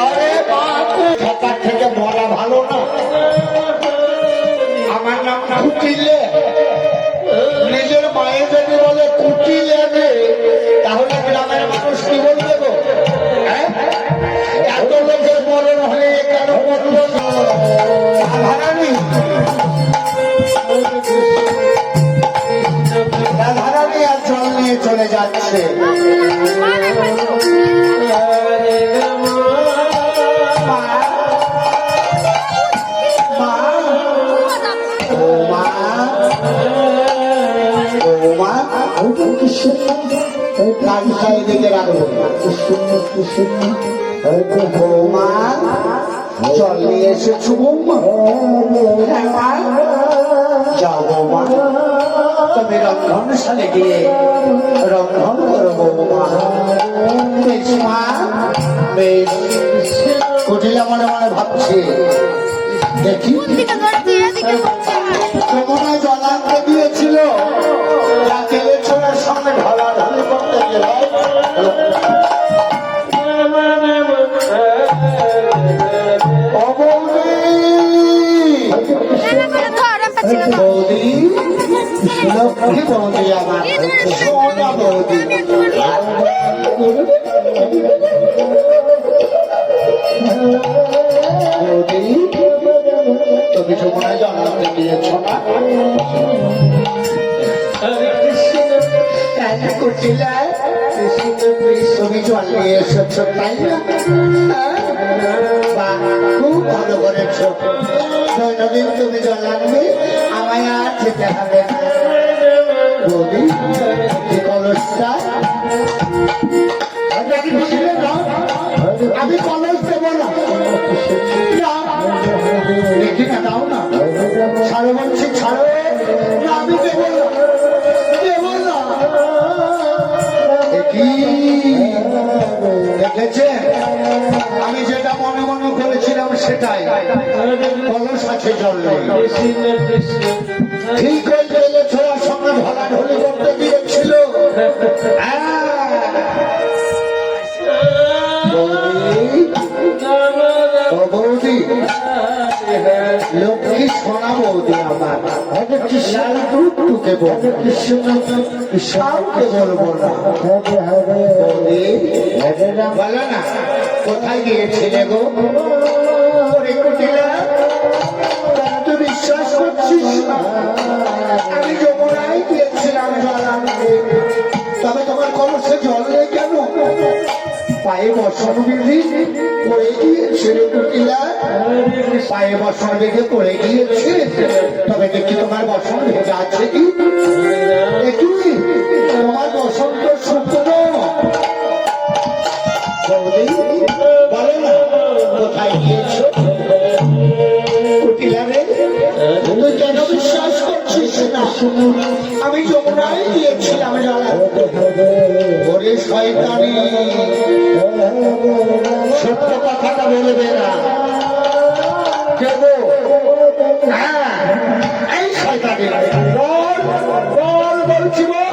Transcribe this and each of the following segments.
আরে ঢাকার থেকে মরা ভালো না। আমার নাম কুটিলে, নিজের মায়ের যদি বলে কুটিলে তাহলে গ্রামের মানুষ কি বলবে গো? এত লোকের মরণ হয়ে কেন মরল না? রাধারানী রাধারানী আর জল নিয়ে চলে যাচ্ছে। দিকে রাখবো বৌমা, জল নিয়ে এসেছো বৌমা? যাও বৌমা, তুমি রন্ধনশালে গিয়ে রন্ধন করো বৌমা। বেশ মা, বেশ। কুটিলা মনে মনে ভাবছে, দেখি যমুনা জল আনতে দিয়েছিল, ছেলে ছোড়ার সঙ্গে ঢলাঢলি করতে গেল। বৌদি, লক্ষ্মী বৌদি, আমার সোনা বৌদি, বৌদি তুমি যমুনায় জন্মতে দিয়েছ না? তুমি জল নিয়ে এসেছ তাই না? খুব ভালো করেছ। দৈনন্দিন তুমি জল আনবে, আমায় আর যেতে হবে না। বৌদি, কলসটা আমি কলস দেব না, দেখি না, দাও না। ছাড়ো বলছি, ছাড়ো। আমি দেব না, দেব না। দেখেছে, আমি যেটা মনে মনে করেছিলাম সেটাই। কলস আছে, জল নেই। ঠিক হয়ে গেলে ছোড়ার সঙ্গে ঢলাঢলি করতে দিয়েছিল। বৌদি, লক্ষ্মী সোনা বৌদি আমার, লাল টুকটুকে কাউকে বলবো না। বৌদি বলো না, কোথায় গিয়েছিলে গো? তুই বিশ্বাস করছিস না? আমি যমুনায় গিয়েছিলাম জল আনতে, তবে তোমার কলসে জল নেই কেন? পায়ে বসন বিধি পড়ে গিয়েছিল কুটিলা, পায়ে বসন বেঁধে পড়ে গিয়েছে। তবে দেখি তোমার বসন ভেজা আছে কি? দেখি তোমার বসন তো শুকনো। বলো না, কোথায় গিয়েছ? কুটিলা রে, তুই কেন বিশ্বাস করছিস না? আমি যমুনায় গিয়েছিলাম জল আনতে। ওরে শয়তানি, সত্য কথাটা বলবে না কেন? হ্যাঁ, এই শয়তানি, বল বল, বলছি বল।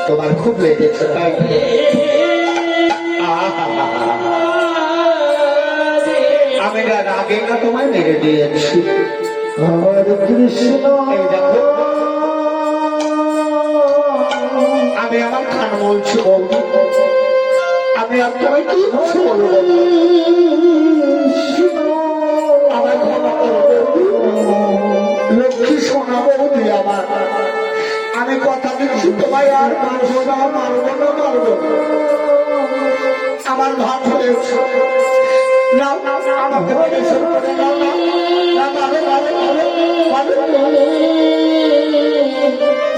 তোমার খুব লেগেছে তাই? আমি রাগে না তোমায় মেরে দিয়েছি। কৃষ্ণ, এই দেখো আর তোমায় কিচ্ছু বলবো না। আমার ক্ষমা করো বৌদি। লক্ষ্মী সোনা বৌদি আমার, আমি কথা দিচ্ছি তোমায় আর মারবো না, মারবো না, মারবো না। আমার ভাত হয়েছে না, আমাকে পরিবেশন করে নাও না, না মারো মারো মারো মারো।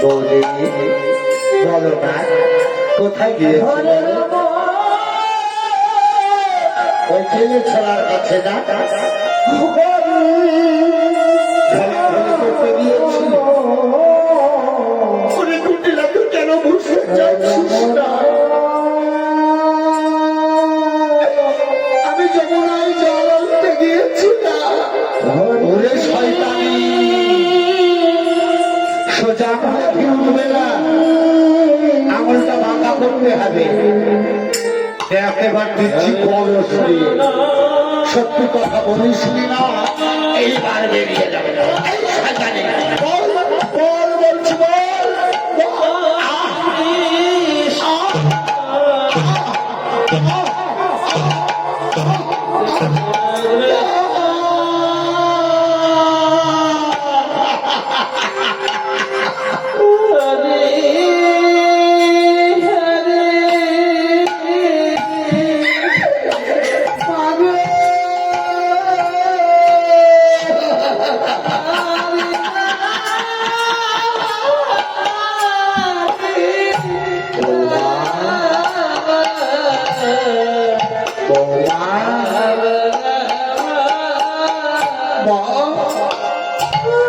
বৌদি বলো না কোথায় গিয়েছিল? ওই ছেলে ছেলার কাছে না করতে গিয়েছিল। ওরে কুটিলাকে কেন বসে যাচ্ছিস না? আমি যমুনায় জল আনতে গিয়েছিলাম। ওরে শয়তানি, সোজা করে উঠবে না, আঙুলটা বাঁকা করতে হবে। একেবার দিচ্ছি কলস দিয়ে, সত্যি কথা বলিস না, এইবার বেরিয়ে যাবে। এই শয়তানি, বল বল বলছি বল।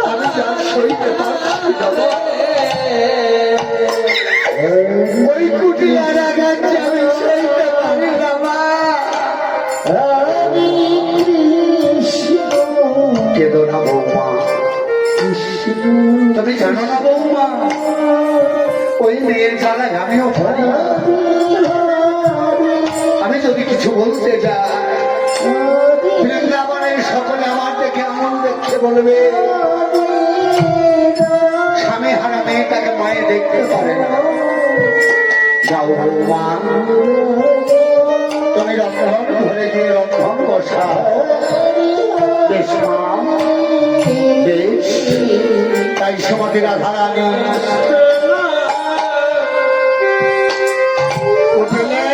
আমি যার সইতে পারছি না, ওই কুটিলার আঘাত আমি সইতে পারি না মা। কেঁদো না বৌমা, তুমি জানো না বৌমা, ওই মেয়ের জ্বালায় আমিও ভরি। আমি যদি কিছু বলতে যাই, বৃন্দাবনের সকলে আমার দেখে এমন দেখতে বলবে, স্বামী হারা মেয়েটাকে মায়ে দেখতে পারে না। যাও বৌমা, তুমি রন্ধন ঘরে গিয়ে রন্ধন বসা। বেশ মা, বেশ। তাই সমাধি রাধারানী উঠলে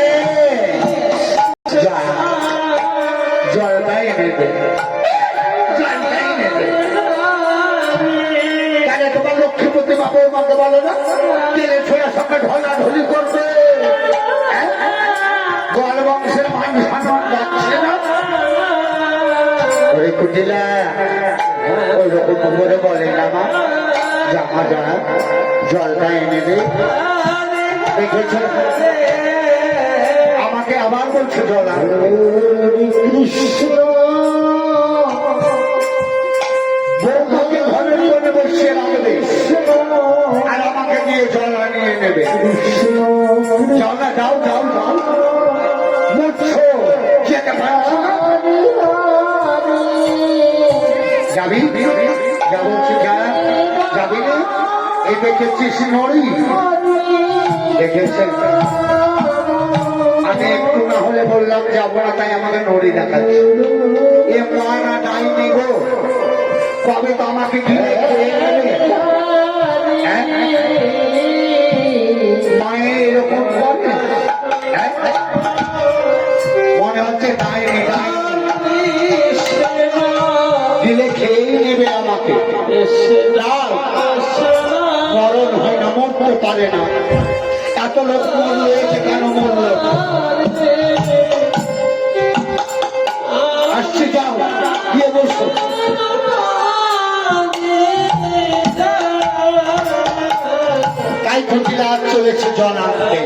জলটাই নেবে, জলটাই নেবে। তাহলে তোমার লক্ষ্মীপতি বাবু মাকে বলো না, তেলে ছোড়ার সঙ্গে ঢলাঢলি করবে। গোয়াল বংশের মান সম্মান যাচ্ছে না। ওই কুটিলা ওই রকম করে বলে না মা, জামা যা জলটা এনে দে। দেখেছ আমাকে আবার বলছে জল কৃষ্ণ। বৌমাকে ঘরের মনে বসিয়ে রাখবে আর আমাকে দিয়ে জল আনিয়ে নেবে। যাও না, যাও যাও যাও, মুচ্ছো যেতে পারছো না। যাবি যাবো, যাবি না? এই দেখেছিস নড়ি, দেখেছেন? আমি একটু না হলে বললাম যাবো না, তাই আমাকে নড়ি দেখাচ্ছি। এ মা না ডাইনি গো, কবে তো আমাকে ঘিরে মায়ে এরকম করে, মনে হচ্ছে ডাইনি দিলে খেয়েই নেবে আমাকে। মরণ হয় না, মরতে পারে না। এত লোক মরলে কেন মরল? আসছি, যাও গিয়ে বসো। তাই কুটিলা চলেছে জল আনতে।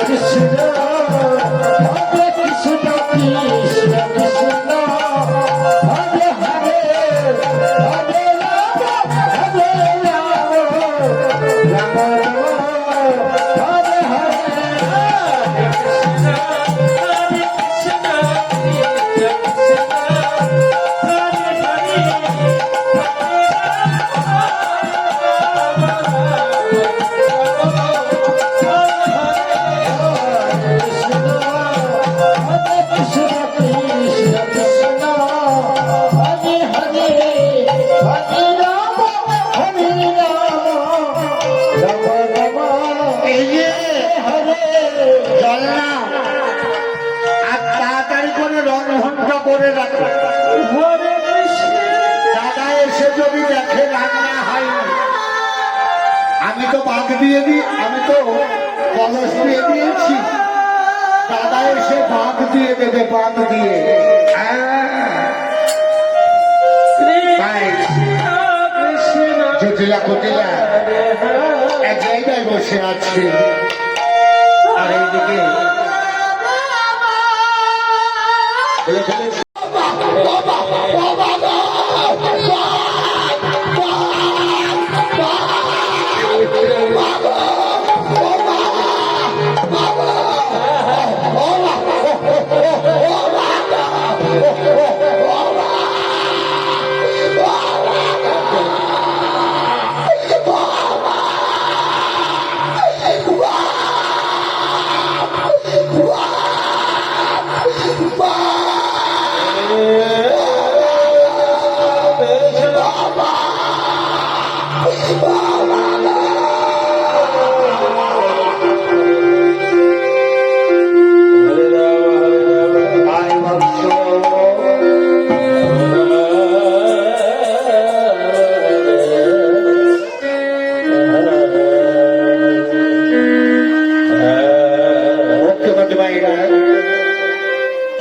Krishna, Krishna, Krishna, Krishna, করে রাখো। দাদা এসে যদি দেখে রান্না হয়নি, আমি তো বাদ দিয়ে দিই, আমি তো কলস দিয়ে দিয়েছি, দাদা এসে বাদ দিয়ে দেবে, বাদ দিয়ে। জটিলা কটিলা এক জায়গায় বসে আছে, আর এইদিকে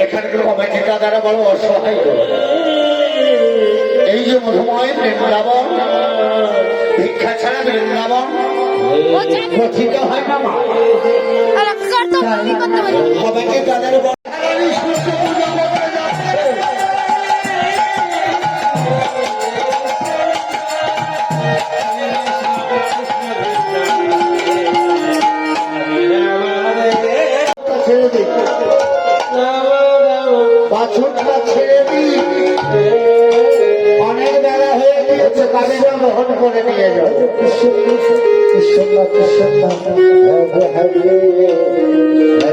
এখানকার কমিটির দাদারা বড় অসহায়। এই যে মধুময় বৃন্দাবন, ভিক্ষা ছাড়া বৃন্দাবন গঠিত হয় না মা। কমিটির দাদারা ছেড়ে দিই, বাছুরটা ছেড়ে দিই, অনেক বেলা হয়ে গিয়েছে, কাজটা গ্রহণ করে নিয়ে যাও।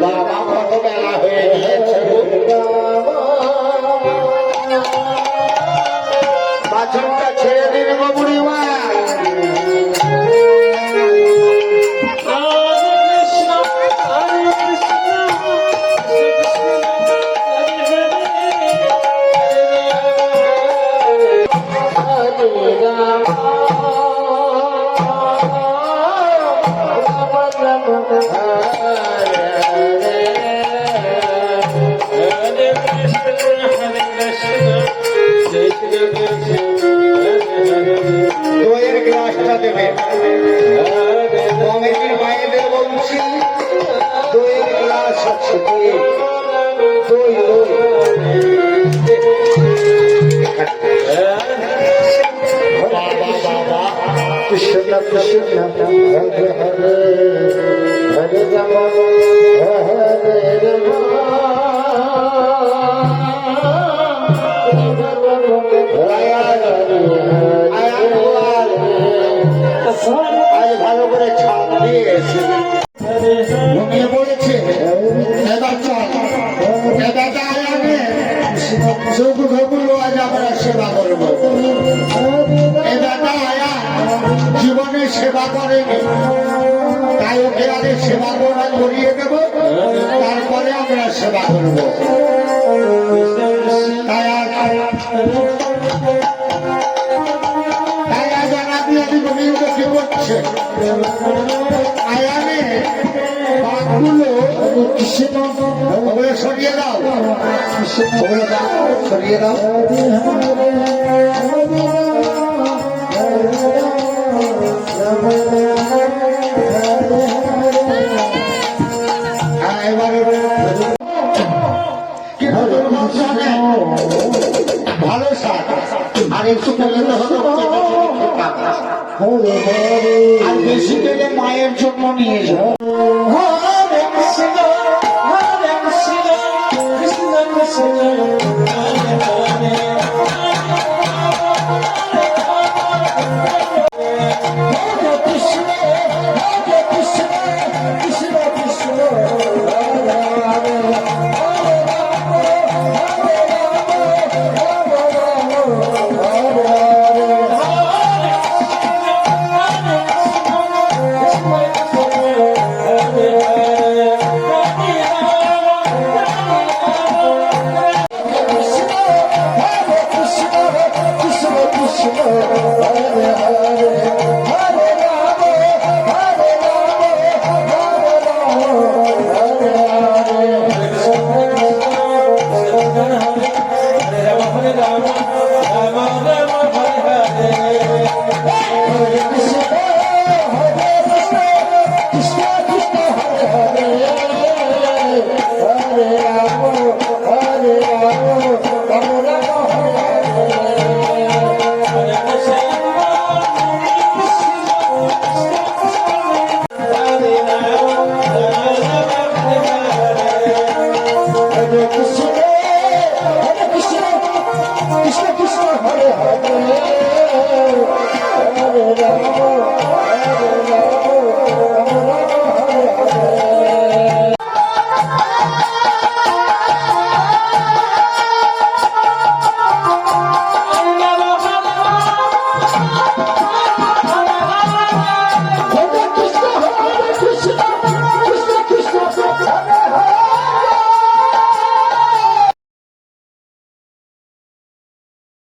বাবা কত বেলা হয়ে গিয়েছে, বাছুরটা ছেড়ে দিন গো বুড়িমা। দইয়ের গ্লাসটা দেবে, কমিটির মায়েদের বলছি দইয়ের গ্লাস আছে, দই দই বাবা বাবা কৃষ্ণ কৃষ্ণ হরে হরে হরে রাম হরে আজ ভালো করে ছাপ দিয়ে এসে ঘুমিয়ে পড়েছে। এবার চল, এবার চৌকুলো আজ আমরা সেবা করবো। এবার আয়া জীবনে সেবা করেনি, তাই ওকে আগে সেবা করিয়ে দেব, তারপরে আমরা সেবা করবো। আয়ানে বাঘগুলো সরিয়ে দাও, সরিয়ে দাও। ভালো স্বাদ, আর একটু পেলে আর বেশি পেলে মায়ের জন্য নিয়ে যাও। Yeah. Krishna Krishna Hare Hare